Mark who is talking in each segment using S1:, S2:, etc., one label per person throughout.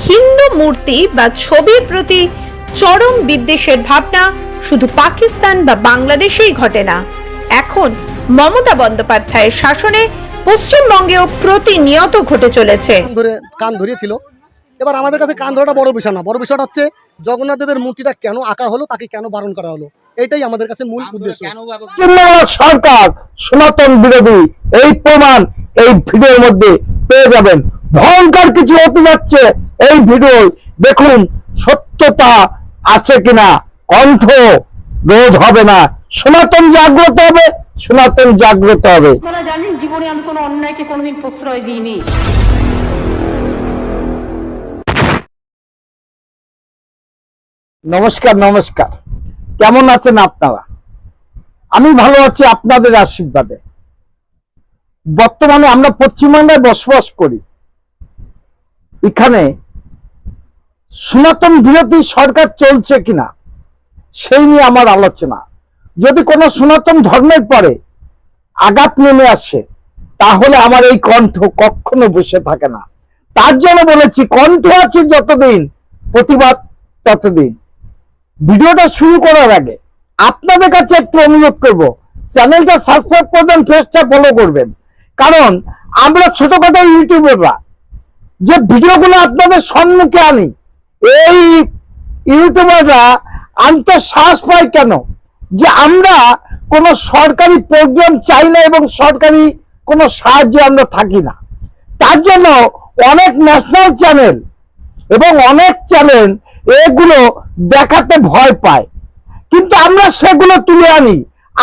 S1: হিন্দু মূর্তি বা ছবির প্রতি চরম বিদ্বেষের ভাবনা শুধু পাকিস্তান বা বাংলাদেশেই ঘটে না। এখন মমতা বন্দ্যোপাধ্যায়ের শাসনে পশ্চিমবঙ্গেও প্রতিনিয়ত ঘটে চলেছে।
S2: কান ধরিয়েছিল, এবার আমাদের কাছে কান ধরাটা বড় বিষয় না। বড় বিষয়টা হচ্ছে জগন্নাথ দেবের মূর্তিটা কেন আঁকা হলো, তাকে কেন বারণ করা হলো, এটাই আমাদের কাছে মূল উদ্দেশ্য।
S3: সরকার সনাতন বিরোধী এই প্রমাণ এই ভিডিওর মধ্যে পেয়ে যাবেন। ভয়ঙ্কর কিছু হতে যাচ্ছে এই ভিডিও দেখুন, সত্যতা আছে কিনা, কণ্ঠ রোধ হবে না, সনাতন জাগ্রত হবে, সনাতন জাগ্রত হবে।
S4: আপনারা জানেন জীবনে আমি কোনো অন্যায়কে কোনোদিন প্রশ্রয় দিইনি।
S3: নমস্কার নমস্কার, কেমন আছেন আপনারা? আমি ভালো আছি আপনাদের আশীর্বাদে। বর্তমানে আমরা পশ্চিমবঙ্গে বসবাস করি, এখানে সনাতন বিরোধী সরকার চলছে কিনা সেই নিয়ে আমার আলোচনা। যদি কোনো সনাতন ধর্মের পরে আঘাত নেমে আসে তাহলে আমার এই কণ্ঠ কখনো বসে থাকে না। তার জন্য বলেছি, কণ্ঠ আছে যতদিন, প্রতিবাদ ততদিন। ভিডিওটা শুরু করার আগে আপনাদের কাছে একটু অনুরোধ করব, চ্যানেলটা সাবস্ক্রাইব করবেন, পেজটা ফলো করবেন। কারণ আমরা ছোটখাটো ইউটিউবাররা যে ভিডিওগুলো আপনাদের সম্মুখে আনি, এই ইউটিউবাররা আনতে সাহস পায় কেন? যে আমরা কোনো সরকারি প্রোগ্রাম চাই না এবং সরকারি কোনো সাহায্যে আমরা থাকি না। তার জন্য অনেক ন্যাশনাল চ্যানেল এবং অনেক চ্যানেল এগুলো দেখাতে ভয় পায়, কিন্তু আমরা সেগুলো তুলে আনি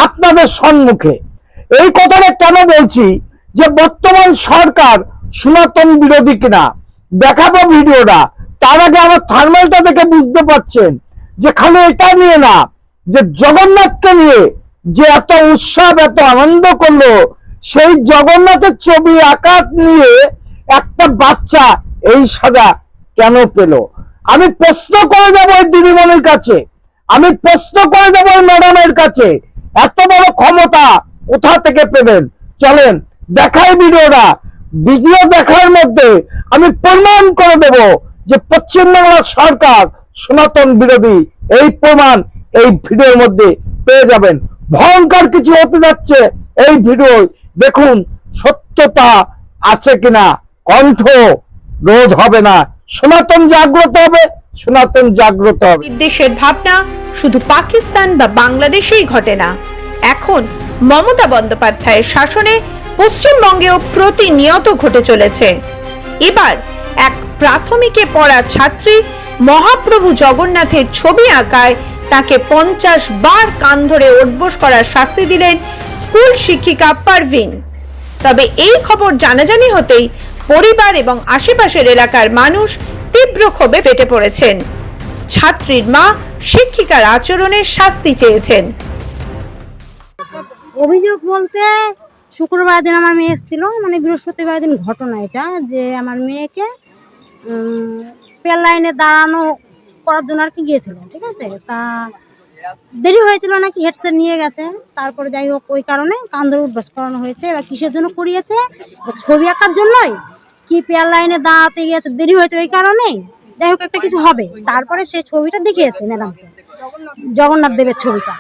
S3: আপনাদের সম্মুখে। এই কথাটা কেন বলছি? যে বর্তমান সরকার সনাতন বিরোধী কিনা দেখাবো ভিডিওটা। তার আগে আমার থার্মালটা দেখে বুঝতে পারছেন যে খালি এটা নিয়ে না, যে জগন্নাথকে নিয়ে যে এত উৎসব এত আনন্দ করলো, সেই জগন্নাথের ছবি আঁকা নিয়ে একটা বাচ্চা এই সাজা কেন পেল? আমি প্রশ্ন করে যাবো ওই দিদিমণির কাছে, আমি প্রশ্ন করে যাবো ওই ম্যাডামের কাছে, এত বড় ক্ষমতা কোথা থেকে পেলেন? চলেন দেখাই ভিডিওটা। ভিডিও দেখার মধ্যে আমি প্রমাণ করে দেব যে পশ্চিমবাংলার সরকার সনাতন বিরোধী, এই প্রমাণ এই ভিডিওর মধ্যে পেয়ে যাবেন। ভয়ঙ্কর কিছু হতে যাচ্ছে এই ভিডিও দেখুন, সত্যতা আছে কিনা, কণ্ঠ রোধ হবে না, সনাতন জাগ্রত হবে, সনাতন জাগ্রত হবে।
S1: বিদ্বেষের ভাবনা শুধু পাকিস্তান বা বাংলাদেশেই ঘটে না। এখন মমতা বন্দ্যোপাধ্যায়ের শাসনে পশ্চিমবঙ্গেও প্রতিনিয়ত ঘটে চলেছে। এবার এক প্রাথমিকে পড়া ছাত্রী মহাপ্রভু জগন্নাথের ছবি আঁকায় তাকে 50 বার কান ধরে ওঠবোস করার শাস্তি দিলেন স্কুল শিক্ষিকা পারভিন। তবে এই খবর জানাজানি হতেই পরিবার এবং আশেপাশের এলাকার মানুষ তীব্র ক্ষোভে ফেটে পড়েছেন। ছাত্রীর মা শিক্ষিকার আচরণের শাস্তি চেয়েছেন।
S5: অভিযোগ বলতে শুক্রবার দিন আমার মেয়ে এসেছিল, মানে বৃহস্পতিবার দিন ঘটনা এটা, যে আমার মেয়েকে পেল লাইনে দাঁড়ানো করার জন্য আর কি গিয়েছিল, ঠিক আছে। তা দেরি হয়েছিল নাকি, হেডসেট নিয়ে গেছে। তারপরে যাই হোক ওই কারণে কান ধরে উঠবাস করানো হয়েছে। এবার কিসের জন্য করিয়েছে? ছবি আঁকার জন্যই কি পেল লাইনে দাঁড়াতে গিয়েছে, দেরি হয়েছে ওই কারণেই। যাই হোক একটা কিছু হবে। তারপরে সেই ছবিটা দেখিয়েছে ম্যাডামকে, জগন্নাথ দেবের ছবিটা।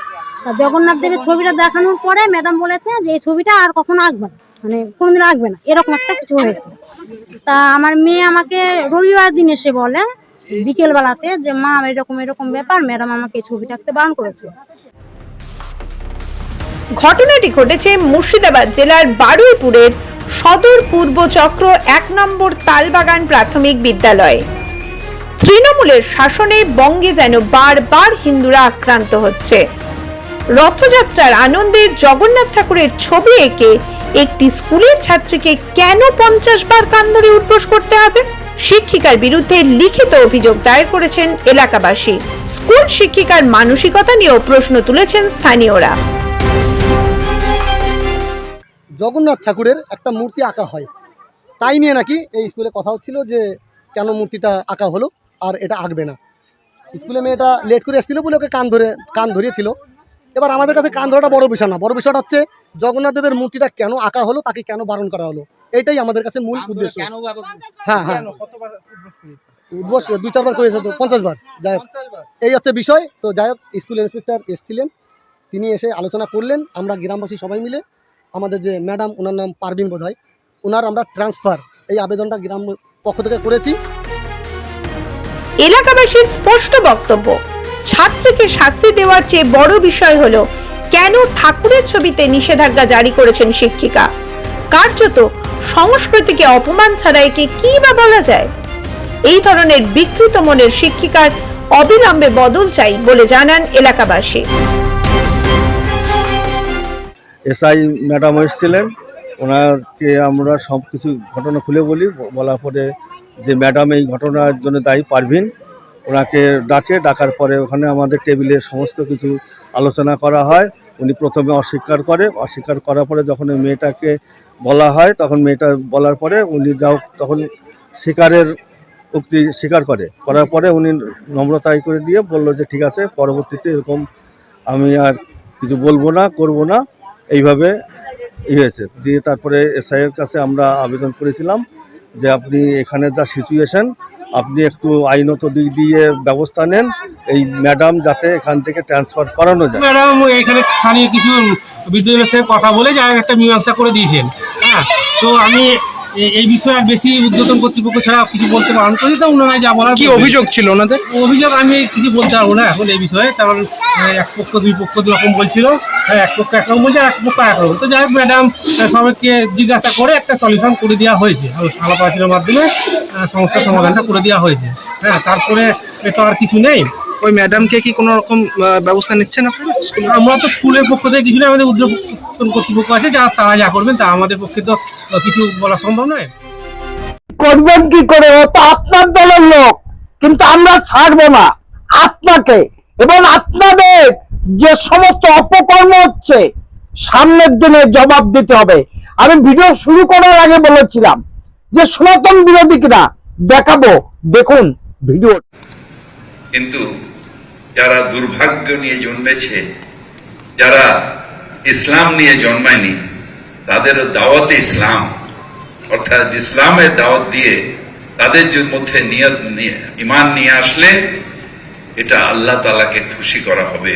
S5: তা জগন্নাথ দেবের ছবিটা দেখানোর পরে ম্যাডাম বলেছে যে এই ছবিটা আর কখনো আঁকবে না, মানে কোনোদিন আঁকবে না, এরকম একটা কিছু হয়েছে। তা আমার মেয়ে আমাকে রবিবার দিন এসে বলে বিকেল বেলাতে যে মা এরকম এরকম ব্যাপার, ম্যাডাম আমাকে এই ছবিটা আঁকতে বারণ করেছে।
S1: ঘটনাটি ঘটেছে মুর্শিদাবাদ জেলার বারুইপুরের সদর পূর্ব চক্র 1 নম্বর তালবাগান প্রাথমিক বিদ্যালয়ে। তৃণমূলের শাসনে বঙ্গে যেন বারবার হিন্দুরা আক্রান্ত হচ্ছে। রথযাত্রার আনন্দে জগন্নাথ ঠাকুরের ছবি এঁকে একটি স্কুলের ছাত্রীকে কেন 50 বার কান ধরে উঠবোস করতে হবে? শিক্ষিকার বিরুদ্ধে লিখিত অভিযোগ দায়ের করেছেন এলাকাবাসী। স্কুল শিক্ষিকার মানসিকতা নিয়েও প্রশ্ন তুলেছেন স্থানীয়রা।
S2: জগন্নাথ ঠাকুরের একটা মূর্তি আঁকা হয়, তাই নিয়ে নাকি এই স্কুলে কথা হচ্ছিল যে কেন মূর্তিটা আঁকা হলো আর এটা আঁকবে না। স্কুলে মেয়েটা লেট করে এসেছিল বলে ওকে কান ধরিয়েছিল। এবার আমাদের কাছে কান ধরাটা বড় বিষয় না। বড় বিষয়টা হচ্ছে জগন্নাথ দেবের মূর্তিটা কেন আঁকা হলো, তাকে কেন বারণ করা হলো, এটাই আমাদের কাছে মূল উদ্দেশ্য। হ্যাঁ হ্যাঁ, বস 2-4 বার করেছে, তো 50 বার। যাই হোক, এই হচ্ছে বিষয়। তো যাই হোক, স্কুল ইন্সপেক্টর এসেছিলেন, তিনি এসে আলোচনা করলেন। আমরা গ্রামবাসী সবাই মিলে আমাদের যে ম্যাডাম, ওনার নাম পারভিন বোধহয়, ওনার আমরা ট্রান্সফার এই আবেদনটা গ্রাম পক্ষ থেকে করেছি।
S1: এলাকাবাসীর স্পষ্ট বক্তব্য, ছাত্রীকে শাস্তি দেওয়ার চেয়ে বড় বিষয় হলো কেন ঠাকুরের ছবিতে নিষেধাজ্ঞা জারি করেছেন শিক্ষিকা। কার্যত সংস্কৃতিকে অপমান ছাড়া একে কি বা বলা যায়। এই ধরনের বিকৃত মনের শিক্ষিকার অবিলম্বে বদল চাই বলে জানান এলাকাবাসী।
S6: এসআই ম্যাডাম এসেছিলেন, ওনাকে আমরা সব কিছু ঘটনা খুলে বলার পরে যে ম্যাডাম এই ঘটনার জন্য দায়ী পারভিন, ওনাকে ডাকার পরে ওখানে আমাদের টেবিলে সমস্ত কিছু আলোচনা করা হয়। উনি প্রথমে অস্বীকার করার পরে যখন ওই মেয়েটাকে বলা হয়, তখন মেয়েটা বলার পরে উনি তখন স্বীকার করার পরে উনি নম্রতাই করে দিয়ে বললো যে ঠিক আছে, পরবর্তীতে এরকম আমি আর কিছু বলবো না, করবো না, এইভাবে হয়েছে। দিয়ে তারপরে এসআইয়ের কাছে আমরা আবেদন করেছিলাম যে আপনি এখানে যা সিচুয়েশন, আপনি একটু আইনত দিক দিয়ে ব্যবস্থা নেন, এই ম্যাডাম যাতে এখান থেকে ট্রান্সফার করানো যায়।
S7: ম্যাডাম এখানে স্থানীয় কিছু বিদ্যালয়ের সাথে কথা বলে যা একটা মীমাংসা করে দিয়েছেন। হ্যাঁ, তো আমি এই বিষয়ে আর বেশি উদ্বোধন কর্তৃপক্ষ ছাড়া কিছু বলতে পারেন করি, তো ওনারা যা বলার।
S8: কি অভিযোগ ছিল ওনাদের?
S7: অভিযোগ আমি কিছু বলতে পারবো না এখন এই বিষয়ে, কারণ এক পক্ষ দুই পক্ষ দু রকম বলছিল। এক পক্ষ একরকম বলছে, এক পক্ষ একরকম। তো যাই হোক, ম্যাডাম সবাইকে জিজ্ঞাসা করে একটা সলিউশন করে দেওয়া হয়েছে, আলাপ আলোচনার মাধ্যমে সমস্যার সমাধানটা করে দেওয়া হয়েছে। হ্যাঁ, তারপরে এটা আর কিছু নেই।
S8: ওই ম্যাডামকে কি কোনো রকম ব্যবস্থা নিচ্ছেন আপনারা?
S7: আমরা তো স্কুলের পক্ষ থেকে কিছু না, আমাদের উদ্যোগন কর্তৃপক্ষ আছে, তারা যা করবেন তা আমাদের পক্ষে তো কিছু বলা সম্ভব নয়।
S3: করবেন কি করে, ও তো আপনার দলের লোক, কিন্তু আমরা ছাড়বো না আপনাকে। এবং আপনাদের যে সমস্ত অপকর্ম হচ্ছে, সামনের দিনে জবাব দিতে হবে। আমি ভিডিও শুরু করার আগে বলেছিলাম যে সনাতন বিরোধী কিনা দেখাবো, দেখুন ভিডিও।
S9: কিন্তু যারা দুর্ভাগ্য নিয়ে জন্মেছে, যারা ইসলাম নিয়ে জন্মায়নি, তাদেরও দাওয়াতে ইসলাম, অর্থাৎ ইসলামের দাওয়াত দিয়ে তাদের মধ্যে ঈমান নিয়ে আসলে এটা আল্লাহ তাআলাকে খুশি করা হবে।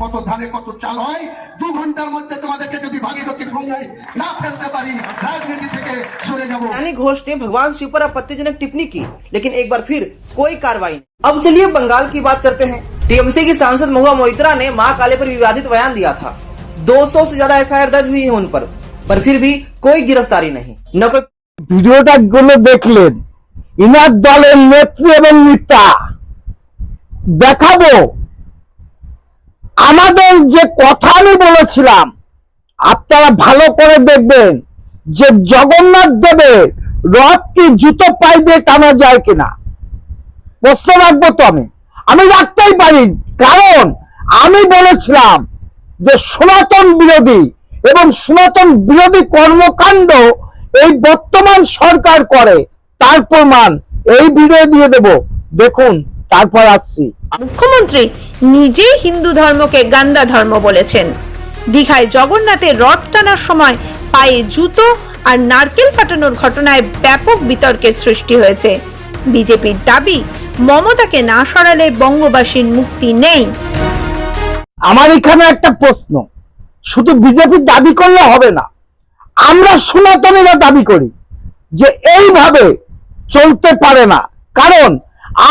S10: কত ধানে কত চাল হয়, 2 ঘন্টার মধ্যে তোমাদেরকে যদি ভাগীরথীর গঙ্গায় না ফেলতে পারি, রাজনীতি থেকে সরে যাব।
S11: यानी घोष ने भगवान शिव पर आपत्तिजनक टिप्पणी की, लेकिन एक बार फिर कोई कार्रवाई नहीं। अब चलिए बंगाल की बात करते हैं। टीएमसी की सांसद महुआ मोइत्रा ने मां काले पर विवादित बयान दिया था। 200 से ज्यादा एफआईआर दर्ज हुई है उन पर फिर भी कोई गिरफ्तारी नहीं, न कोई।
S3: ভিডিওটা গুলো দেখলেন, ইনার দলের নেত্রী এবং নেতা। দেখাবো আমাদের যে কথা আমি বলেছিলাম, আপনারা ভালো করে দেখবেন যে জগন্নাথ দেবের রথ কি জুতো পাই দিয়ে টানা যায় কিনা। প্রশ্ন রাখবো তো আমি রাখতেই পারি, কারণ আমি বলেছিলাম যে সনাতন বিরোধী এবং সনাতন বিরোধী কর্মকাণ্ড এই বর্তমান সরকার করে, তার প্রমাণ এই ভিডিও দিয়ে দেব, দেখুন, তারপর আসছি।
S1: মুখ্যমন্ত্রী নিজেই হিন্দু ধর্মকে গান্দা ধর্ম বলেছেন। দীঘায় জগন্নাথের রথ টানার সময় পায়ে জুতো আর নারকেল ফাটানোর ঘটনায় ব্যাপক বিতর্কের সৃষ্টি হয়েছে। বিজেপির দাবি, মমতাকে না সরালে বঙ্গবাসীর মুক্তি নেই।
S3: আমার এখানে একটা প্রশ্ন, শুধু বিজেপি দাবি করলে হবে না, আমরা সনাতনীরা দাবি করি যে এইভাবে চলতে পারে না। কারণ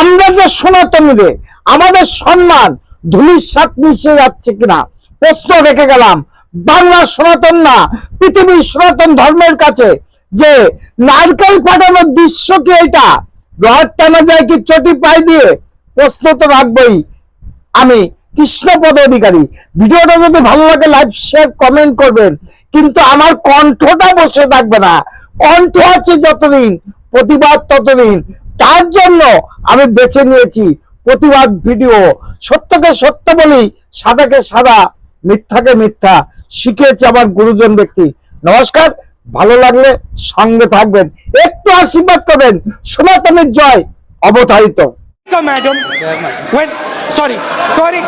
S3: আমরা যে সনাতনীদের, আমাদের সম্মান ধুলির সাথে মিশে যাচ্ছে কিনা প্রশ্ন রেখে গেলাম। বাংলা সনাতন না, পৃথিবীর সনাতন ধর্মের কাছে যে নারকেল ফাটানোর দৃশ্য কি এটা, রথ টানা যায় কি চটি পাই দিয়ে, প্রশ্ন তো রাখবই। আমি কৃষ্ণপদ অধিকারী। ভিডিওটা যদি ভালো লাগে লাইক শেয়ার কমেন্ট করবেন, কিন্তু আমার কণ্ঠটা বসে থাকবে না। কণ্ঠ আছে যতদিন, প্রতিবাদ ততদিন। তার জন্য আমি বেছে নিয়েছি প্রতিবাদ ভিডিও। সত্যকে সত্য বলি, সাদাকে সাদা, মিথ্যাকে মিথ্যা, শিখিয়েছে আমার গুরুজন ব্যক্তি। নমস্কার, ভালো লাগলে সঙ্গে থাকবেন, একটু আশীর্বাদ করবেন। সনাতনের জয় অবধারিত।
S8: Madam, sorry